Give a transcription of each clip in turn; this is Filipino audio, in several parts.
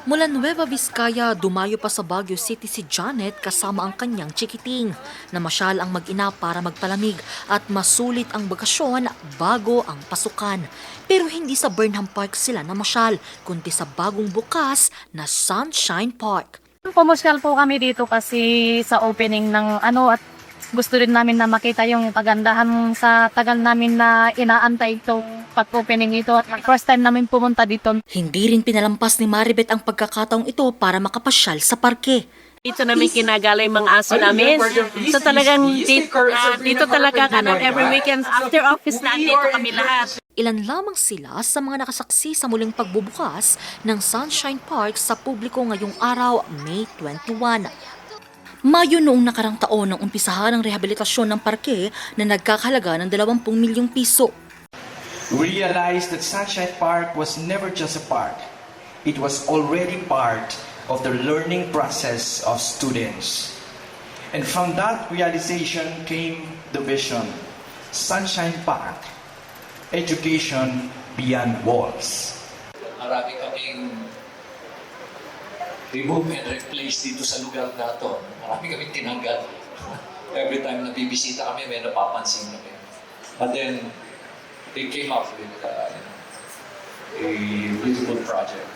Mula Nueva Vizcaya, dumayo pa sa Baguio City si Janet kasama ang kanyang chikiting. Namasyal ang mag-ina para magpalamig at masulit ang bakasyon bago ang pasukan. Pero hindi sa Burnham Park sila namasyal, kundi sa bagong bukas na Sunshine Park. Pumuskal po kami dito kasi sa opening ng at gusto rin namin na makita yung kagandahan sa tagal namin na inaantay itong pag-opening ito at first time namin pumunta dito. Hindi rin pinalampas ni Maribeth ang pagkakataong ito para makapasyal sa parke. Dito namin kinagala yung mga aso namin. So talagang dito talaga every weekend after office na dito kami lahat. Ilan lamang sila sa mga nakasaksi sa muling pagbubukas ng Sunshine Park sa publiko ngayong araw, May 21. Mayo noong nakarang taon nang umpisahan ang rehabilitasyon ng parke na nagkakahalaga ng 20 milyong piso. We realized that Sunshine Park was never just a park. It was already part of the learning process of students. And from that realization came the vision, Sunshine Park, education beyond walls. Marami kaming remove and replace dito sa lugar na ito. Marami kaming tinanggal. Every time na bibisita kami, may napapansin kami. But then, they came up with a beautiful project.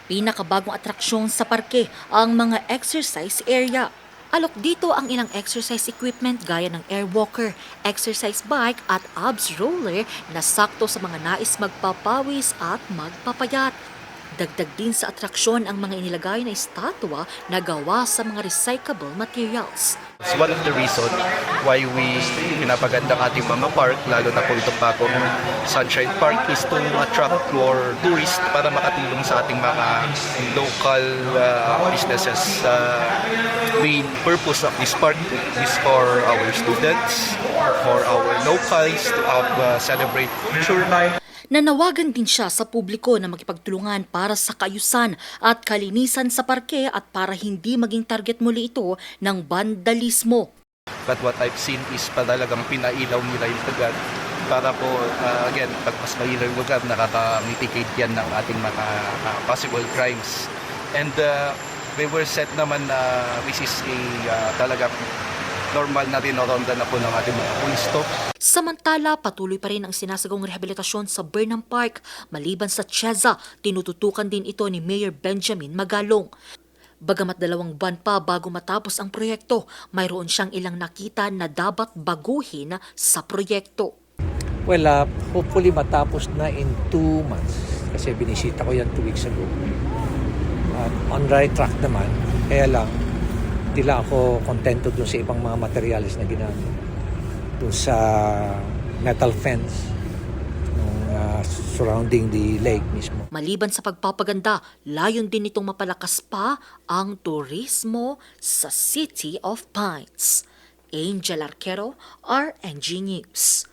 Pinakabagong atraksyon sa parke ang mga exercise area. Alok dito ang ilang exercise equipment gaya ng air walker, exercise bike at abs roller na sakto sa mga nais magpapawis at magpapayat. Dagdag din sa atraksyon ang mga inilagay na estatwa na gawa sa mga recyclable materials. It's one of the reasons why we pinapaganda ang ating mga park, lalo na po itong bagong Sunshine Park, is to attract more tourists para makatulong sa ating mga local businesses. Main purpose of this park is for our students, for our locals to celebrate culture. Nanawagan din siya sa publiko na makipagtulungan para sa kaayusan at kalinisan sa parke at para hindi maging target muli ito ng vandalismo. But what I've seen is talagang pinailaw nila yung lugar para po, again, pag mas mailaw yung lugar, nakaka-mitigate yan ng ating mga possible crimes. And we were set naman na this is a talagang normal na rinoronda na po ng ating mga police stop. Samantala, patuloy pa rin ang sinasagawang rehabilitasyon sa Burnham Park. Maliban sa Cheza, tinututukan din ito ni Mayor Benjamin Magalong. Bagamat 2 buwan pa bago matapos ang proyekto, mayroon siyang ilang nakita na dapat baguhin sa proyekto. Well, hopefully matapos na in 2 months. Kasi binisita ko yan 2 weeks ago. On right track naman, kaya lang, di lang ako kontento dun sa ibang mga materials na ginamit. Dun sa metal fence surrounding the lake mismo. Maliban sa pagpapaganda, layon din itong mapalakas pa ang turismo sa City of Pines. Angel Arquero, RNG News.